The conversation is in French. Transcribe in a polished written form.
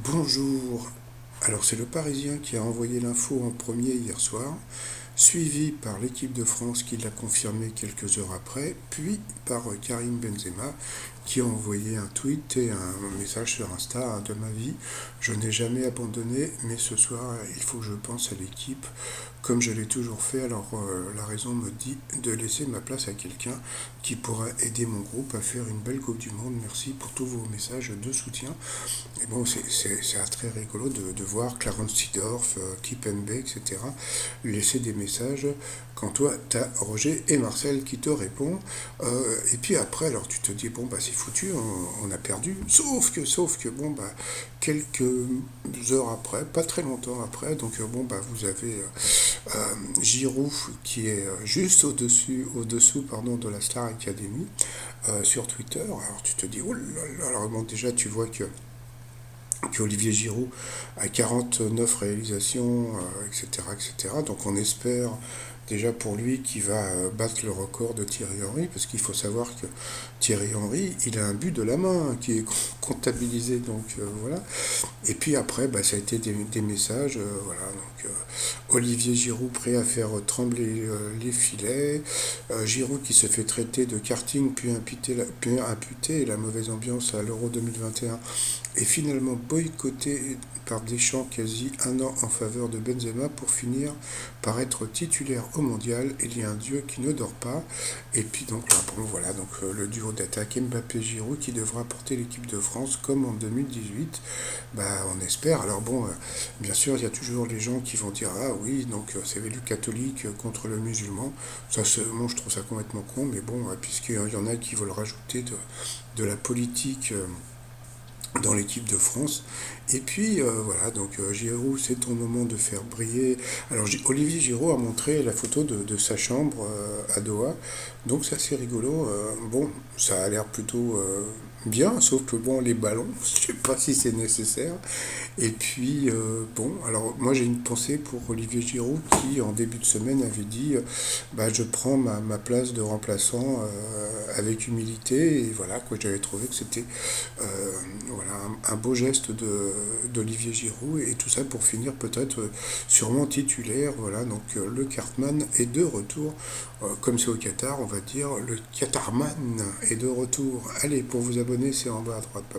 Bonjour. Alors c'est le Parisien qui a envoyé l'info en premier hier soir, suivi par l'équipe de France qui l'a confirmé quelques heures après, puis par Karim Benzema qui a envoyé un tweet et un message sur Insta de ma vie. Je n'ai jamais abandonné, mais ce soir il faut que je pense à l'équipe comme je l'ai toujours fait. Alors la raison me dit de laisser ma place à quelqu'un qui pourra aider mon groupe à faire une belle Coupe du Monde. Merci pour tous vos messages de soutien. Et bon, c'est très rigolo de voir Clarence Seedorf, Kipenbe, etc. laisser des messages quand toi, tu as Roger et Marcel qui te répondent. Et puis après, alors tu te dis, bon, bah c'est foutu, on a perdu. Sauf que, bon, bah, quelques heures après, pas très longtemps après, donc bon, bah vous avez Giroud qui est juste au-dessous pardon, de la Star Academy sur Twitter. Alors tu te dis, oh là là, alors bon, déjà tu vois que Olivier Giroud a 49 réalisations, etc., etc. Donc on espère déjà pour lui qu'il va battre le record de Thierry Henry, parce qu'il faut savoir que Thierry Henry, il a un but de la main qui est comptabilisé, donc voilà. Et puis après, bah, ça a été des messages, voilà. Donc Olivier Giroud prêt à faire trembler les filets, Giroud qui se fait traiter de karting puis imputer la mauvaise ambiance à l'Euro 2021 est finalement boycotté par Deschamps quasi un an en faveur de Benzema pour finir par être titulaire au mondial. Il y a un dieu qui ne dort pas. Et puis donc là, bon, voilà, donc le duo d'attaque Mbappé-Giroud qui devra porter l'équipe de France comme en 2018. Bah, on espère. Alors bon, bien sûr, il y a toujours les gens qui vont dire ah oui, donc c'est le catholique contre le musulman. Ça, moi, je trouve ça complètement con, mais bon, puisqu'il y en a qui veulent rajouter de la politique dans l'équipe de France. Et puis voilà, donc Giroud, c'est ton moment de faire briller. Alors Olivier Giroud a montré la photo de sa chambre à Doha, donc c'est assez rigolo. Bon, ça a l'air plutôt bien, sauf que bon, les ballons, je sais pas si c'est nécessaire. Et puis bon, alors moi j'ai une pensée pour Olivier Giroud qui en début de semaine avait dit bah, je prends ma place de remplaçant avec humilité, et voilà quoi, j'avais trouvé que c'était voilà, un beau geste d'Olivier Giroud, et tout ça pour finir peut-être sûrement titulaire. Voilà, donc le Cartman est de retour. Comme c'est au Qatar, on va dire le Qatarman est de retour. Allez, pour vous abonner, c'est en bas à droite. Papa.